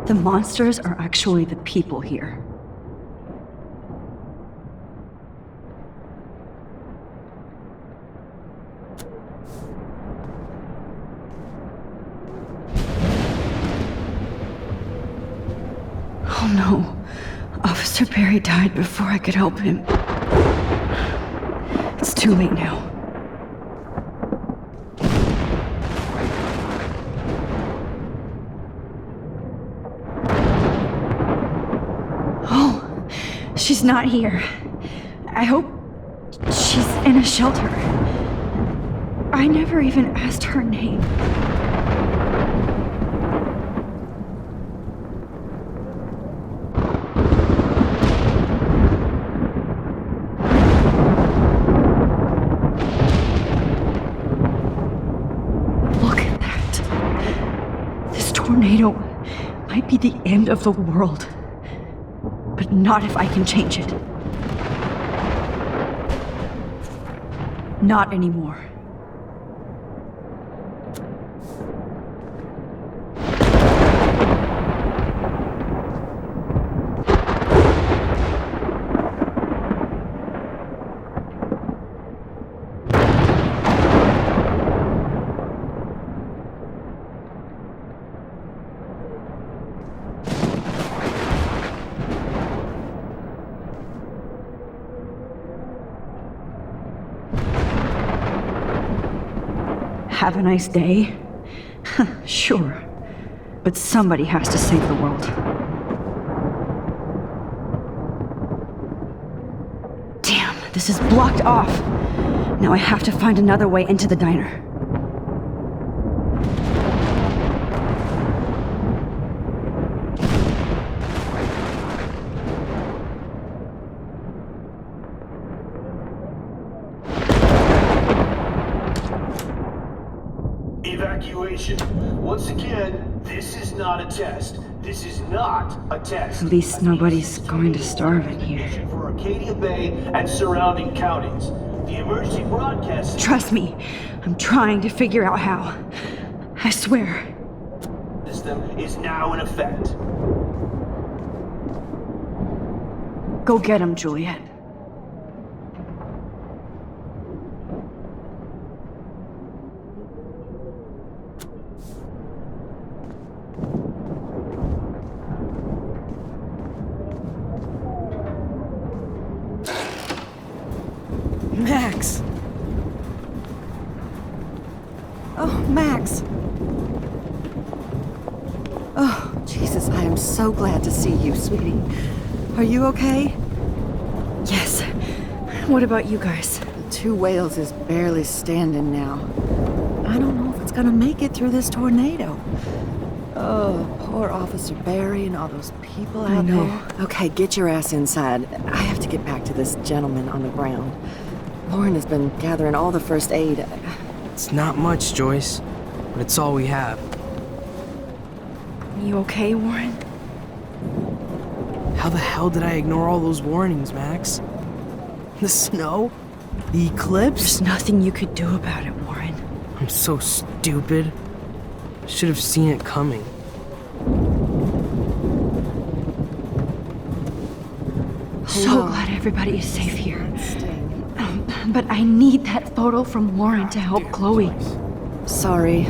The monsters are actually the people here. Oh no. Officer Barry died before I could help him. It's too late now. Oh, she's not here. I hope she's in a shelter. I never even asked her name. Tornado might be the end of the world, but not if I can change it. Not anymore. Have a nice day? Sure. But somebody has to save the world. Damn, this is blocked off. Now I have to find another way into the diner. Evacuation. Once again, this is not a test. This is not a test. At least nobody's going to starve in here. For Arcadia Bay and surrounding counties. The emergency broadcast Trust me, I'm trying to figure out how. I swear. System is now in effect. Go get him, Juliet. Max! Oh, Max! Oh, Jesus, I am so glad to see you, sweetie. Are you okay? Yes. What about you guys? The Two Whales is barely standing now. I don't know if it's gonna make it through this tornado. Oh, poor Officer Barry and all those people out there. Okay, get your ass inside. I have to get back to this gentleman on the ground. Lauren has been gathering all the first aid. It's not much, Joyce, but it's all we have. You okay, Warren? How the hell did I ignore all those warnings, Max? The snow? The eclipse? There's nothing you could do about it, Warren. I'm so stupid. I should have seen it coming. So glad everybody is safe here. But I need that photo from Lauren to help Chloe. Sorry.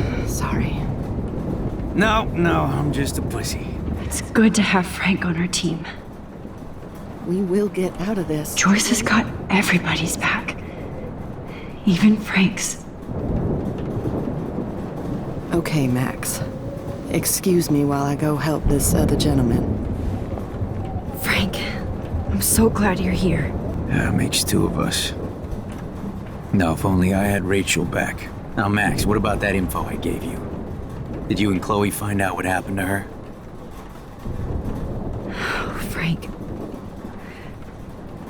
No, I'm just a pussy. It's good to have Frank on our team. We will get out of this. Joyce has got everybody's back. Even Frank's. Okay, Max. Excuse me while I go help this other gentleman. Frank, I'm so glad you're here. Yeah, makes two of us. Now, if only I had Rachel back. Now, Max, what about that info I gave you? Did you and Chloe find out what happened to her? Oh, Frank.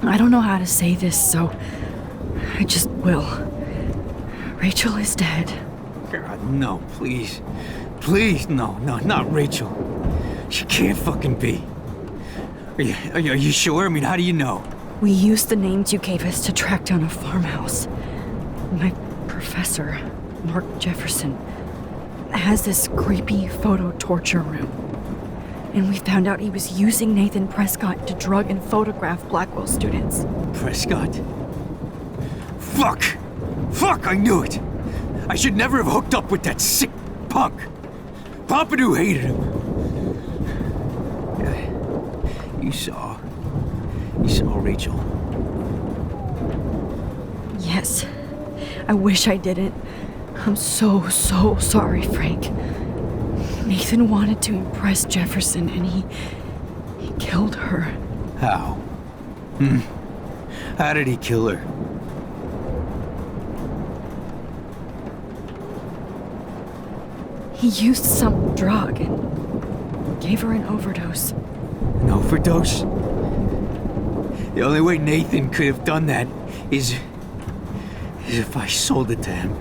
I don't know how to say this, so I just will. Rachel is dead. God, no, please. Please, no, not Rachel. She can't fucking be. Are you sure? I mean, how do you know? We used the names you gave us to track down a farmhouse. My professor, Mark Jefferson, has this creepy photo torture room. And we found out he was using Nathan Prescott to drug and photograph Blackwell students. Prescott? Fuck! Fuck, I knew it! I should never have hooked up with that sick punk! Pompidou hated him. You saw Rachel. Yes. I wish I didn't. I'm so sorry, Frank. Nathan wanted to impress Jefferson and he killed her. How? How did he kill her? He used some drug and gave her an overdose. An overdose? The only way Nathan could have done that is if I sold it to him.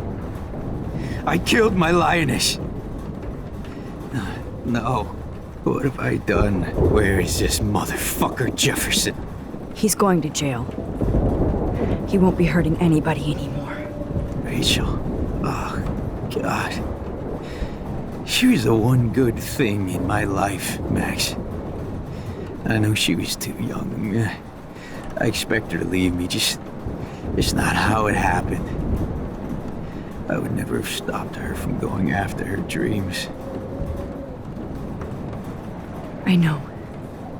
I killed my lioness. No. What have I done? Where is this motherfucker Jefferson? He's going to jail. He won't be hurting anybody anymore. Rachel. Oh, God. She was the one good thing in my life, Max. I know she was too young. I expect her to leave me, just not how it happened. I would never have stopped her from going after her dreams. I know.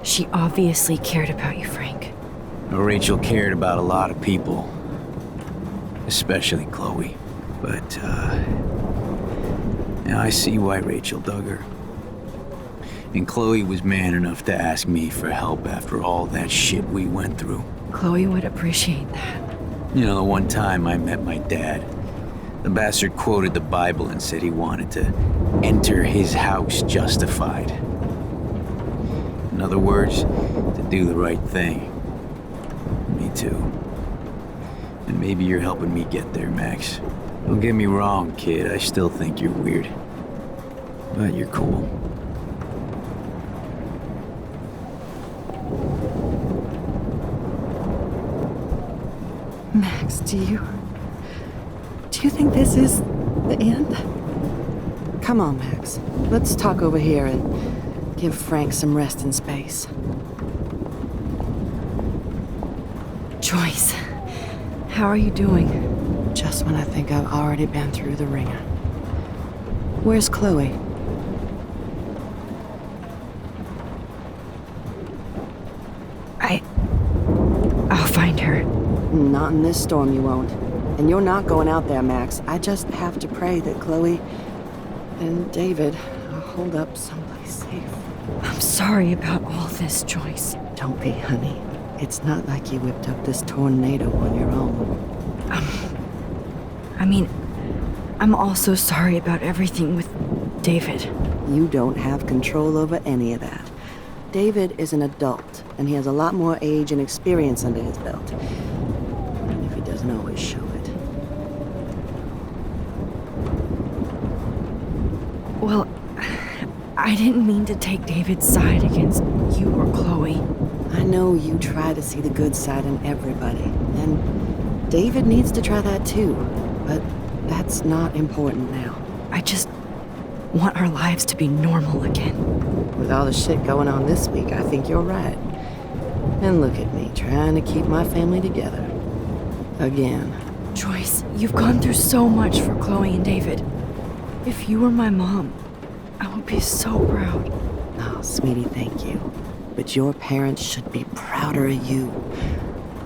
She obviously cared about you, Frank. Well, Rachel cared about a lot of people. Especially Chloe. But, now I see why Rachel dug her. And Chloe was man enough to ask me for help after all that shit we went through. Chloe would appreciate that. You know, the one time I met my dad, the bastard quoted the Bible and said he wanted to enter his house justified. In other words, to do the right thing. Me too. And maybe you're helping me get there, Max. Don't get me wrong, kid, I still think you're weird. But you're cool. Max, do you think this is the end? Come on, Max. Let's talk over here and give Frank some rest and space. Joyce, how are you doing? Just when I think I've already been through the ringer. Where's Chloe? I'll find her. Not in this storm, you won't. And you're not going out there, Max. I just have to pray that Chloe and David will hold up someplace safe. I'm sorry about all this, Joyce. Don't be, honey. It's not like you whipped up this tornado on your own. I mean, I'm also sorry about everything with David. You don't have control over any of that. David is an adult, and he has a lot more age and experience under his belt. Even if he doesn't always show it. Well, I didn't mean to take David's side against you or Chloe. I know you try to see the good side in everybody, and David needs to try that too, but that's not important now. I just want our lives to be normal again. With all the shit going on this week, I think you're right. And look at me, trying to keep my family together. Again. Joyce, you've gone through so much for Chloe and David. If you were my mom, I would be so proud. Oh, sweetie, thank you. But your parents should be prouder of you.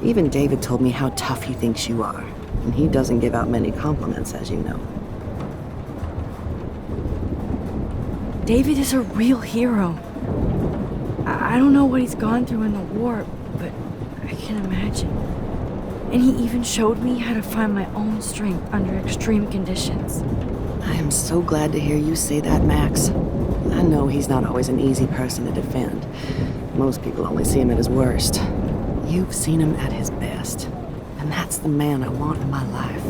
Even David told me how tough he thinks you are. And he doesn't give out many compliments, as you know. David is a real hero. I don't know what he's gone through in the war, but I can imagine. And he even showed me how to find my own strength under extreme conditions. I am so glad to hear you say that, Max. I know he's not always an easy person to defend. Most people only see him at his worst. You've seen him at his best. And that's the man I want in my life.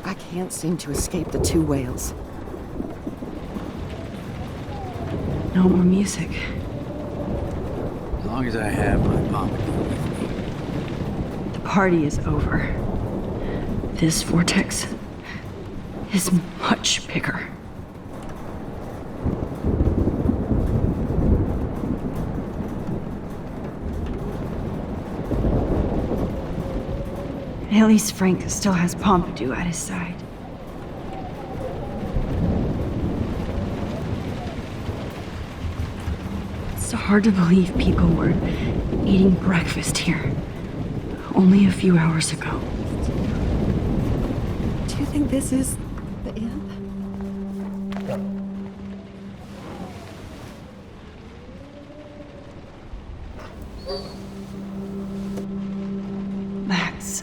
I can't seem to escape the two whales. No more music. As long as I have my Pompidou with me. The party is over. This vortex is much bigger. At least Frank still has Pompidou at his side. It's hard to believe people were eating breakfast here only a few hours ago. Do you think this is the end? Max,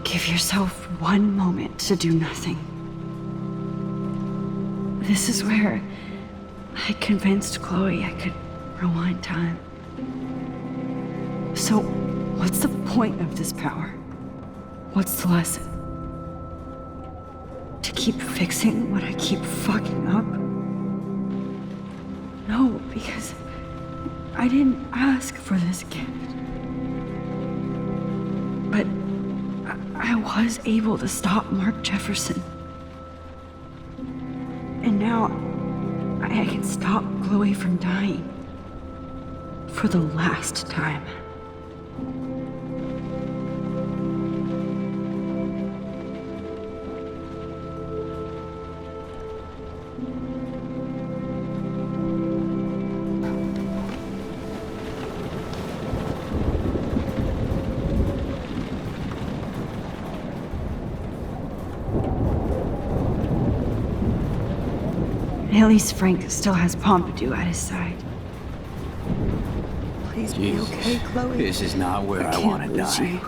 give yourself one moment to do nothing. This is where I convinced Chloe I could rewind time. So, what's the point of this power? What's the lesson? To keep fixing what I keep fucking up? No, because I didn't ask for this gift. But I was able to stop Mark Jefferson. And now I can stop Chloe from dying. For the last time. At least Frank still has Pompidou at his side. Please be Jesus. okay, Chloe. This is not where I want to lose die. you.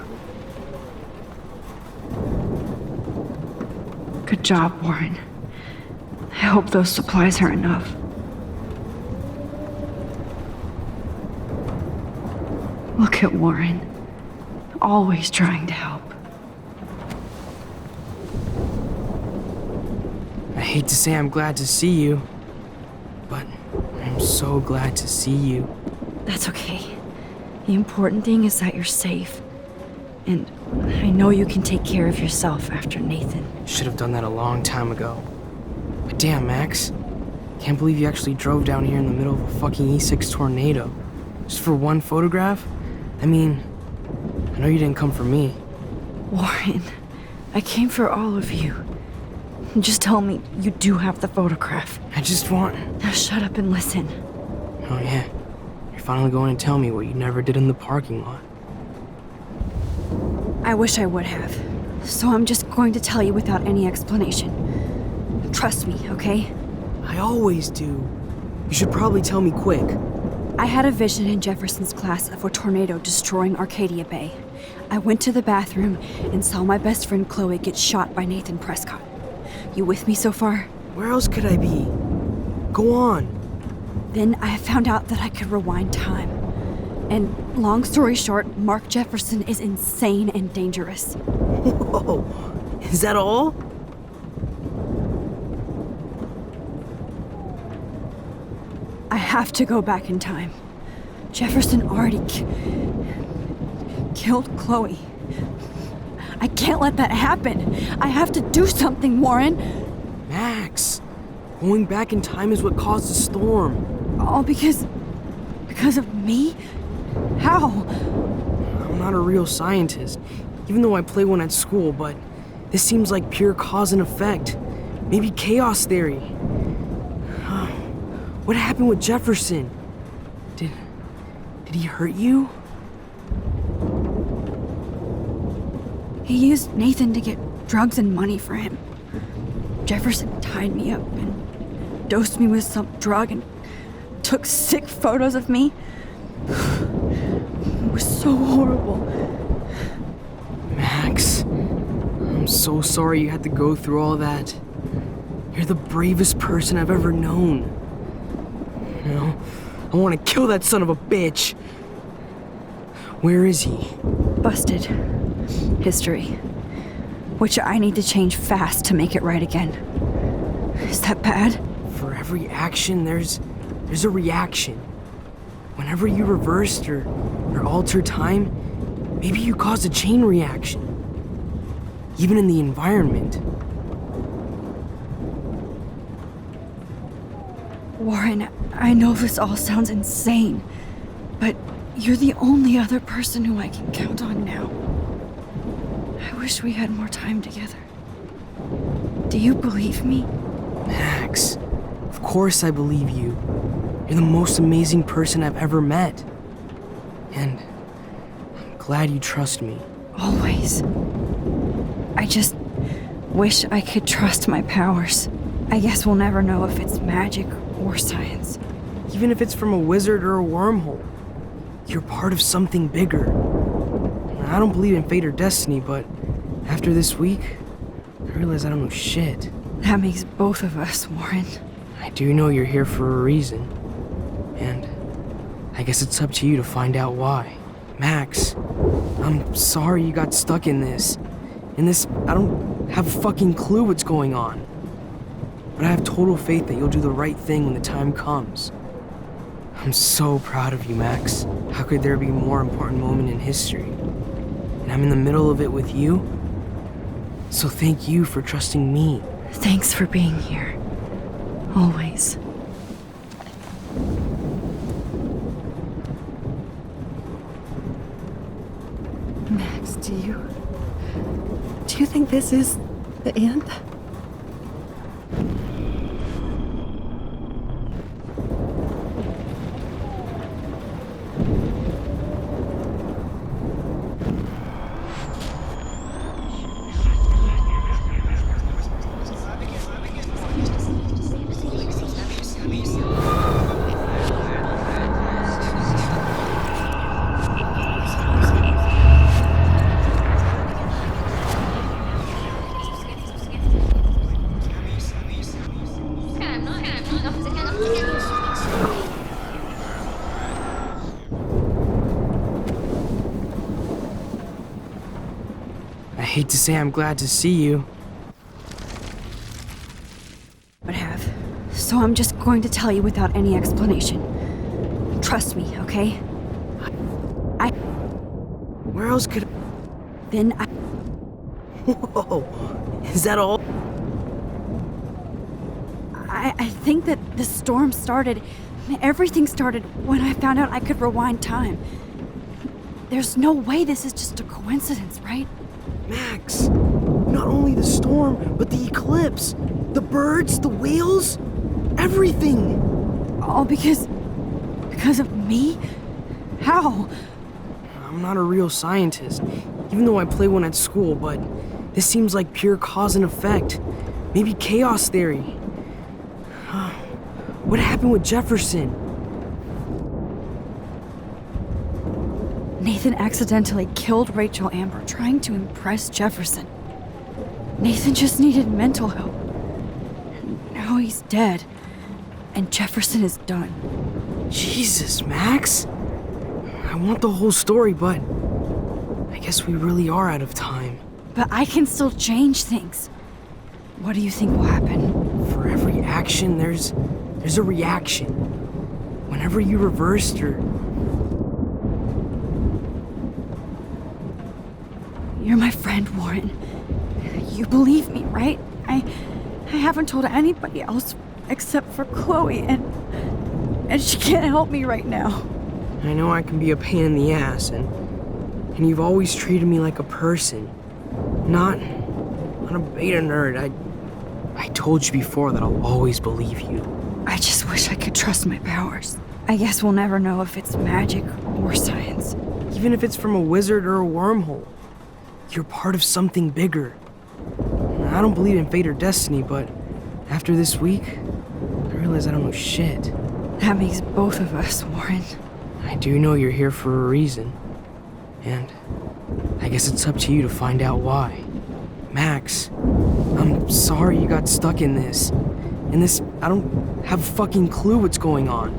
Good job, Warren. I hope those supplies are enough. Look at Warren. Always trying to help. I hate to say I'm glad to see you, but I'm so glad to see you. That's okay. The important thing is that you're safe. And I know you can take care of yourself after Nathan. Should have done that a long time ago. But damn, Max. Can't believe you actually drove down here in the middle of a fucking E6 tornado. Just for one photograph? I mean, I know you didn't come for me. Warren, I came for all of you. Just tell me you do have the photograph. I just want... Now shut up and listen. Oh yeah, you're finally going to tell me what you never did in the parking lot. I wish I would have. So I'm just going to tell you without any explanation. Trust me, okay? I always do. You should probably tell me quick. I had a vision in Jefferson's class of a tornado destroying Arcadia Bay. I went to the bathroom and saw my best friend Chloe get shot by Nathan Prescott. You with me so far? Where else could I be? Go on. Then I found out that I could rewind time. And long story short, Mark Jefferson is insane and dangerous. Whoa, is that all? I have to go back in time. Jefferson already killed Chloe. I can't let that happen. I have to do something, Warren. Max, going back in time is what caused the storm. All because of me? How? I'm not a real scientist, even though I play one at school, but this seems like pure cause and effect. Maybe chaos theory. What happened with Jefferson? Did he hurt you? He used Nathan to get drugs and money for him. Jefferson tied me up and dosed me with some drug and took sick photos of me. It was so horrible. Max, I'm so sorry you had to go through all that. You're the bravest person I've ever known. You know, I want to kill that son of a bitch. Where is he? Busted. History. Which I need to change fast to make it right again. Is that bad? For every action, there's a reaction. Whenever you reversed or altered time, maybe you caused a chain reaction. even in the environment. Warren, I know this all sounds insane, but you're the only other person who I can count on now. I wish we had more time together. Do you believe me? Max, of course I believe you. You're the most amazing person I've ever met. And I'm glad you trust me. Always. I just wish I could trust my powers. I guess we'll never know if it's magic or science. Even if it's from a wizard or a wormhole, you're part of something bigger. I don't believe in fate or destiny, but after this week, I realize I don't know shit. That makes both of us, Warren. I do know you're here for a reason. And I guess it's up to you to find out why. Max, I'm sorry you got stuck in this. I don't have a fucking clue what's going on. But I have total faith that you'll do the right thing when the time comes. I'm so proud of you, Max. How could there be a more important moment in history? And I'm in the middle of it with you. So thank you for trusting me. Thanks for being here. Always. Max, do you think this is the end? I hate to say I'm glad to see you. But have. So I'm just going to tell you without any explanation. Trust me, okay? Where else could... Then I... Whoa! Is that all? I think that the storm started... Everything started when I found out I could rewind time. There's no way this is just a coincidence, right? Max! Not only the storm, but the eclipse! The birds, the whales, everything! All because of me? How? I'm not a real scientist, even though I play one at school, but this seems like pure cause and effect. Maybe chaos theory. What happened with Jefferson? Nathan accidentally killed Rachel Amber trying to impress Jefferson. Nathan just needed mental help. Now he's dead, and Jefferson is done. Jesus, Max! I want the whole story, but I guess we really are out of time. But I can still change things. What do you think will happen? For every action, there's a reaction. Whenever you reversed or... You're my friend, Warren. You believe me, right? I haven't told anybody else except for Chloe, and she can't help me right now. I know I can be a pain in the ass, and you've always treated me like a person, not a beta nerd. I told you before that I'll always believe you. I just wish I could trust my powers. I guess we'll never know if it's magic or science. Even if it's from a wizard or a wormhole, you're part of something bigger. I don't believe in fate or destiny, but after this week, I realize I don't know shit. That makes both of us, Warren. I do know you're here for a reason. And I guess it's up to you to find out why. Max, I'm sorry you got stuck in this. I don't have a fucking clue what's going on.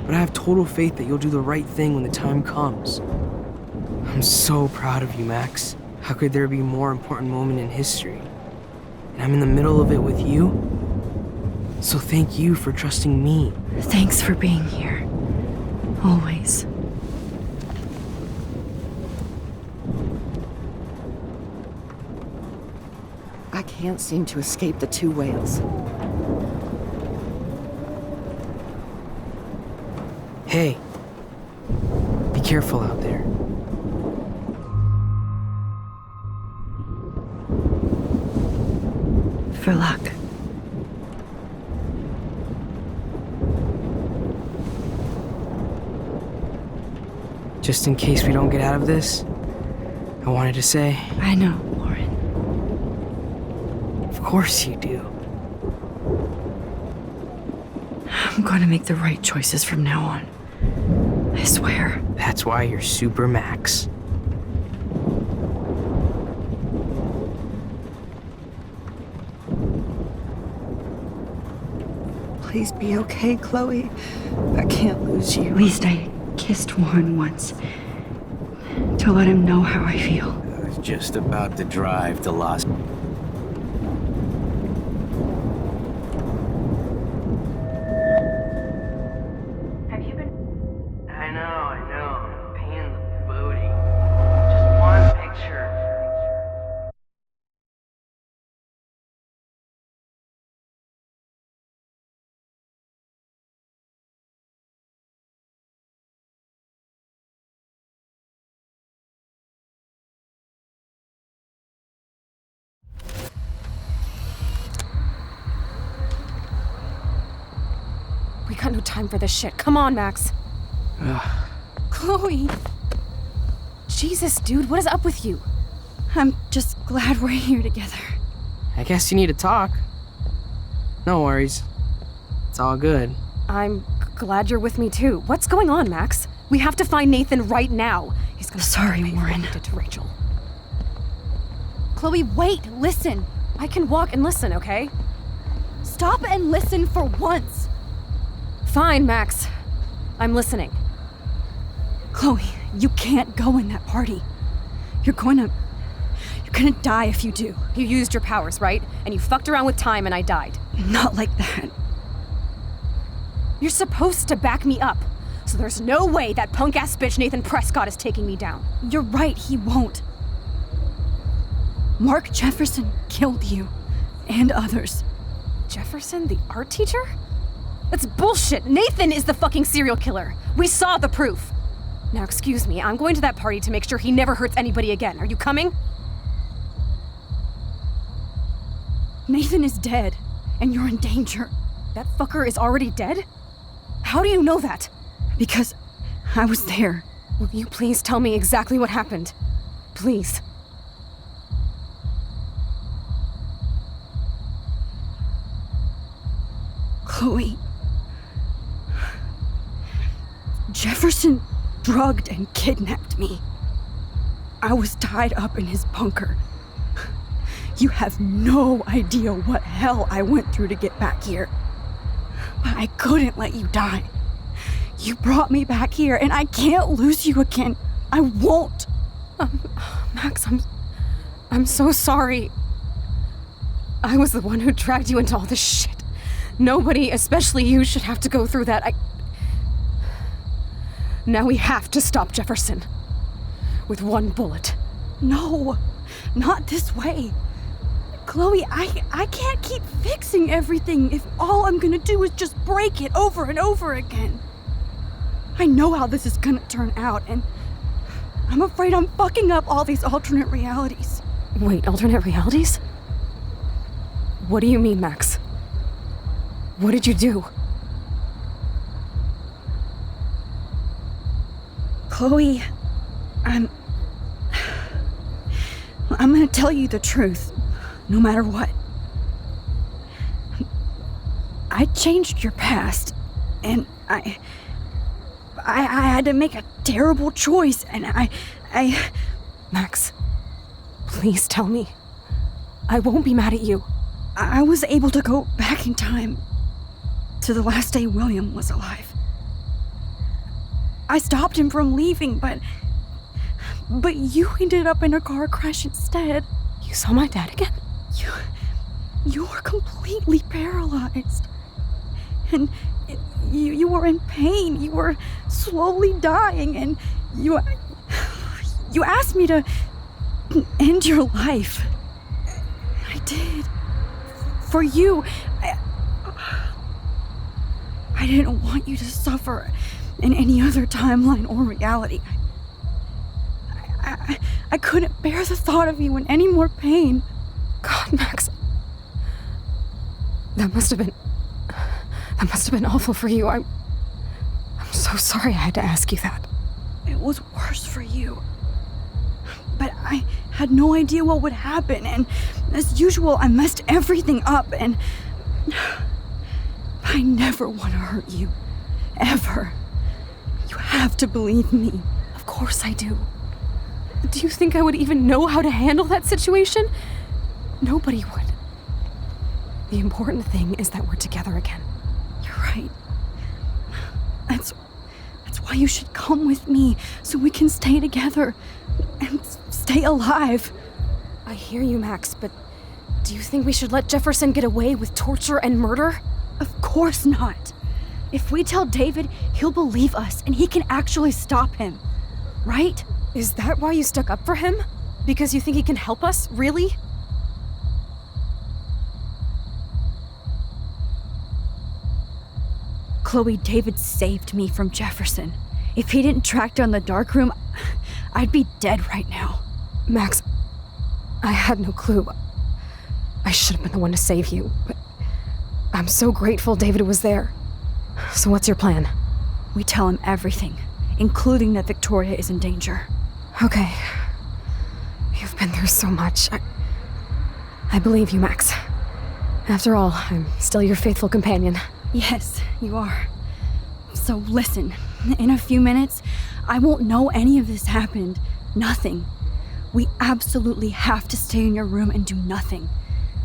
But I have total faith that you'll do the right thing when the time comes. I'm so proud of you, Max. How could there be a more important moment in history? And I'm in the middle of it with you. So thank you for trusting me. Thanks for being here. Always. I can't seem to escape the two whales. Hey, be careful out there. For luck. Just in case we don't get out of this, I wanted to say, I know, Warren. of course you do. I'm gonna make the right choices from now on. I swear. That's why you're Super Max. Please be okay, Chloe. I can't lose you. At least I kissed Warren once. To let him know how I feel. I was just about to drive to Los... Have you been... I know. Pain in the booty. Just one picture. We got no time for this shit. Come on, Max. Chloe. Jesus, dude, what is up with you? I'm just glad we're here together. I guess you need to talk. No worries. It's all good. I'm glad you're with me too. What's going on, Max? We have to find Nathan right now. He's gonna Sorry, pay for Warren. what he did to Rachel. Chloe, wait, listen. I can walk and listen, okay? Stop and listen for once. Fine, Max. I'm listening. Chloe, you can't go in that party. You're gonna die if you do. You used your powers, right? And you fucked around with time and I died. Not like that. You're supposed to back me up. So there's no way that punk-ass bitch Nathan Prescott is taking me down. You're right, he won't. Mark Jefferson killed you. And others. Jefferson, the art teacher? That's bullshit. Nathan is the fucking serial killer. We saw the proof. Now, excuse me, I'm going to that party to make sure he never hurts anybody again. Are you coming? Nathan is dead, and you're in danger. That fucker is already dead? How do you know that? Because I was there. Will you please tell me exactly what happened? Please. Chloe. Jefferson drugged and kidnapped me. I was tied up in his bunker. You have no idea what hell I went through to get back here. But I couldn't let you die. You brought me back here, and I can't lose you again. I won't. Max, I'm so sorry. I was the one who dragged you into all this shit. Nobody, especially you, should have to go through that. Now we have to stop Jefferson. With one bullet. No, not this way. Chloe, I can't keep fixing everything if all I'm gonna do is just break it over and over again. I know how this is gonna turn out, and I'm afraid I'm fucking up all these alternate realities. Wait, alternate realities? What do you mean, Max? What did you do? Chloe, I'm gonna tell you the truth, no matter what. I changed your past, and I had to make a terrible choice, and I... Max, please tell me. I won't be mad at you. I was able to go back in time to the last day William was alive. I stopped him from leaving, but you ended up in a car crash instead. You saw my dad again? You were completely paralyzed. And you were in pain. You were slowly dying, and you asked me to end your life. I did. For you. I didn't want you to suffer in any other timeline or reality. I couldn't bear the thought of you in any more pain. God, Max. That must have been awful for you. I'm so sorry I had to ask you that. It was worse for you. But I had no idea what would happen, and as usual, I messed everything up, and I never want to hurt you. Ever. You have to believe me. Of course I do. Do you think I would even know how to handle that situation? Nobody would. The important thing is that we're together again. You're right. That's why you should come with me, so we can stay together and stay alive. I hear you, Max, but do you think we should let Jefferson get away with torture and murder? Of course not. If we tell David, he'll believe us and he can actually stop him. Right? Is that why you stuck up for him? Because you think he can help us? Really? Chloe, David saved me from Jefferson. If he didn't track down the dark room, I'd be dead right now. Max, I had no clue. I should have been the one to save you, but I'm so grateful David was there. So what's your plan? We tell him everything, including that Victoria is in danger. Okay. You've been through so much. I believe you, Max. After all, I'm still your faithful companion. Yes, you are. So listen, in a few minutes, I won't know any of this happened. Nothing. We absolutely have to stay in your room and do nothing.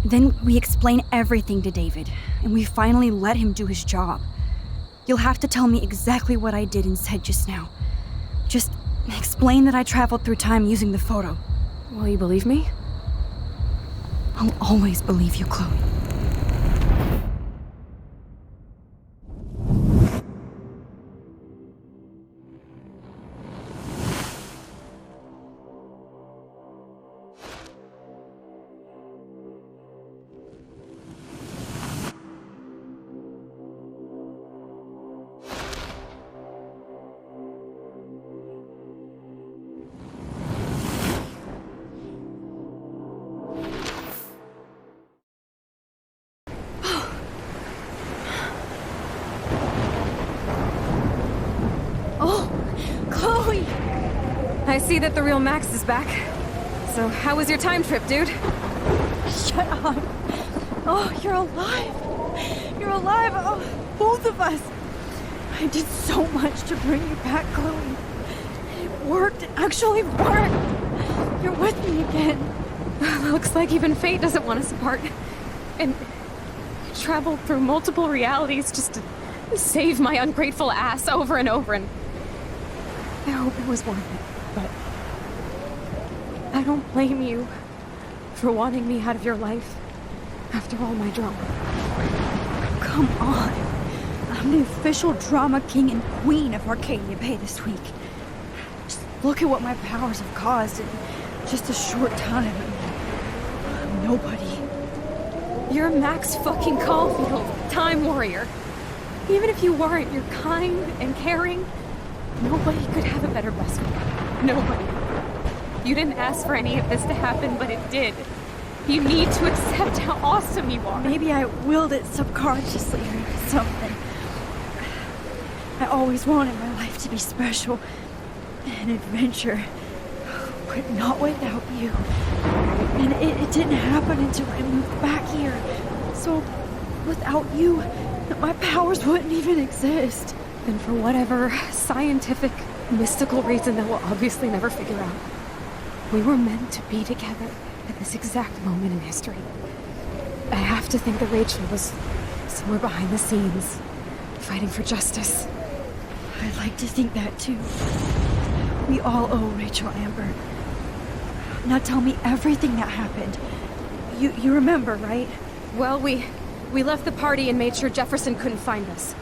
Then we explain everything to David, and we finally let him do his job. You'll have to tell me exactly what I did and said just now. Just explain that I traveled through time using the photo. Will you believe me? I'll always believe you, Chloe. I see that the real Max is back. So how was your time trip, dude? Shut up. Oh, you're alive. You're alive. Oh, both of us. I did so much to bring you back, Chloe. It worked. It actually worked. You're with me again. Looks like even fate doesn't want us apart. And I traveled through multiple realities just to save my ungrateful ass over and over, and I hope it was worth it. But I don't blame you for wanting me out of your life after all my drama. Come on. I'm the official drama king and queen of Arcadia Bay this week. Just look at what my powers have caused in just a short time. I'm nobody. You're Max fucking Caulfield, Time Warrior. Even if you weren't, you're kind and caring. Nobody could have a better best friend. Nobody. You didn't ask for any of this to happen, but it did. You need to accept how awesome you are. Maybe I willed it subconsciously or something. I always wanted my life to be special. An adventure. But not without you. And it didn't happen until I moved back here. So, without you, my powers wouldn't even exist. And for whatever scientific, mystical reason that we'll obviously never figure out, we were meant to be together at this exact moment in history. I have to think that Rachel was somewhere behind the scenes, fighting for justice. I'd like to think that too. We all owe Rachel Amber. Now tell me everything that happened. You remember, right? Well, we left the party and made sure Jefferson couldn't find us.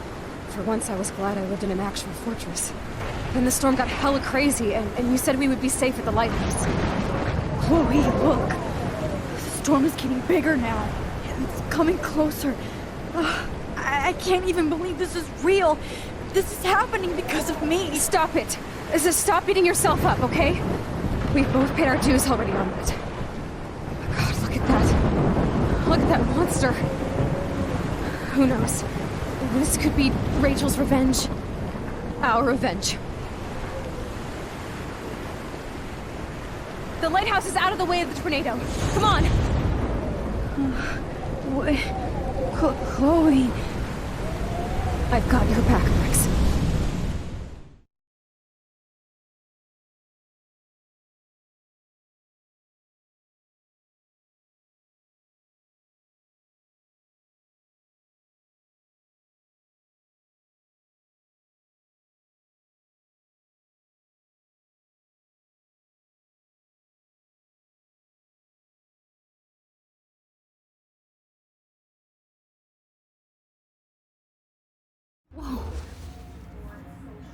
For once, I was glad I lived in an actual fortress. Then the storm got hella crazy, and you said we would be safe at the lighthouse. Chloe, look. The storm is getting bigger now. It's coming closer. I can't even believe this is real. This is happening because of me. Stop it. Stop beating yourself up, okay? We've both paid our dues already on that. Oh my God, look at that. Look at that monster. Who knows? This could be Rachel's revenge. Our revenge. The lighthouse is out of the way of the tornado. Come on! Chloe. I've got your back, Rex.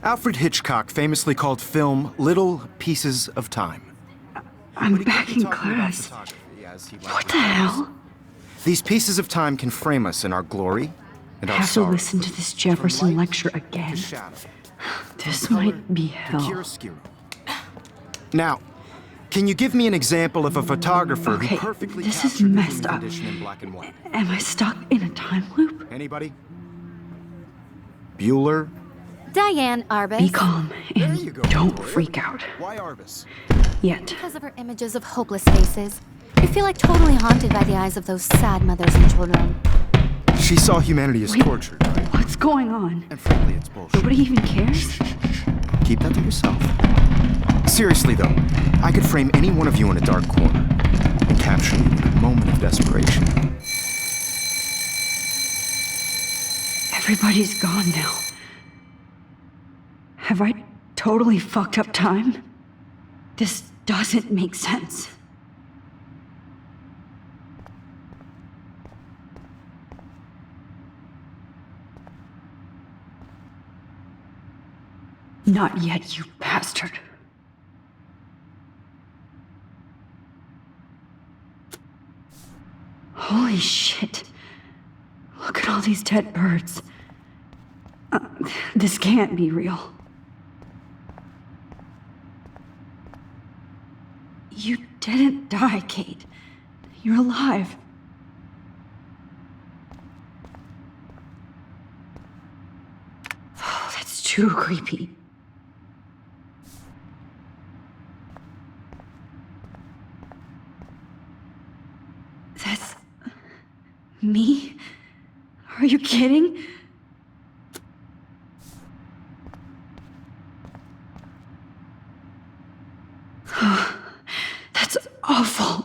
Alfred Hitchcock famously called film little pieces of time. I'm back in class. What the hell? These pieces of time can frame us in our glory and I our have to sorrow. listen to this Jefferson lecture again. This might be hell. Now, can you give me an example of a photographer Okay, who perfectly this is captured the messed human up. condition in black and white? Am I stuck in a time loop? Anybody? Bueller? Diane Arbus. Be calm There and you go, don't Victoria. freak out. Why Arbus? Yet. Because of her images of hopeless faces. You feel like totally haunted by the eyes of those sad mothers and children. She saw humanity as Wait. tortured, right? What's going on? And frankly, it's bullshit. Nobody even cares? Keep that to yourself. Seriously, though, I could frame any one of you in a dark corner and capture you in a moment of desperation. Everybody's gone now. Have I totally fucked up time? This doesn't make sense. Not yet, you bastard. Holy shit. Look at all these dead birds. This can't be real. You didn't die, Kate. You're alive. Oh, that's too creepy. That's... me? Are you kidding? That's awful.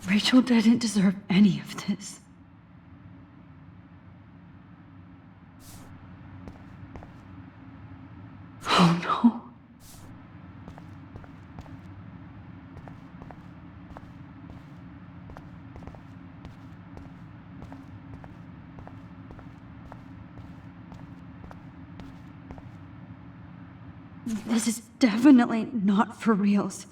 Rachel didn't deserve any of this. Oh no. This is definitely not for reals.